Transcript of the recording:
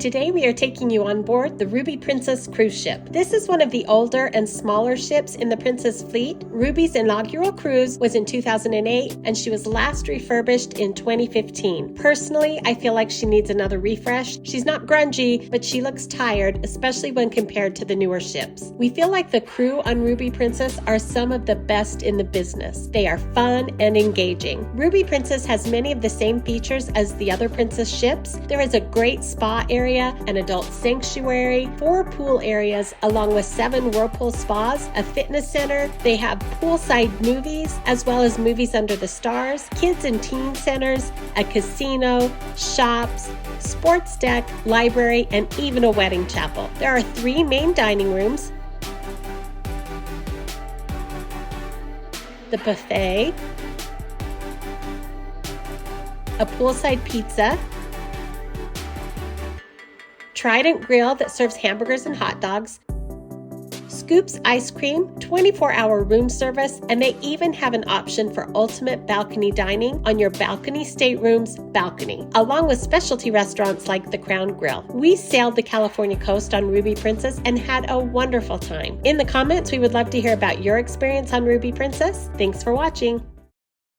Today we are taking you on board the Ruby Princess cruise ship. This is one of the older and smaller ships in the Princess fleet. Ruby's inaugural cruise was in 2008 and she was last refurbished in 2015. Personally, I feel like she needs another refresh. She's not grungy, but she looks tired, especially when compared to the newer ships. We feel like the crew on Ruby Princess are some of the best in the business. They are fun and engaging. Ruby Princess has many of the same features as the other Princess ships. There is a great spa area, an adult sanctuary, 4 pool areas, along with 7 whirlpool spas, a fitness center. They have poolside movies, as well as movies under the stars, kids and teen centers, a casino, shops, sports deck, library, and even a wedding chapel. There are 3 main dining rooms, the buffet, a poolside pizza, Trident Grill that serves hamburgers and hot dogs, Scoops Ice Cream, 24-hour room service, and they even have an option for ultimate balcony dining on your balcony stateroom's balcony, along with specialty restaurants like the Crown Grill. We sailed the California coast on Ruby Princess and had a wonderful time. In the comments, we would love to hear about your experience on Ruby Princess. Thanks for watching.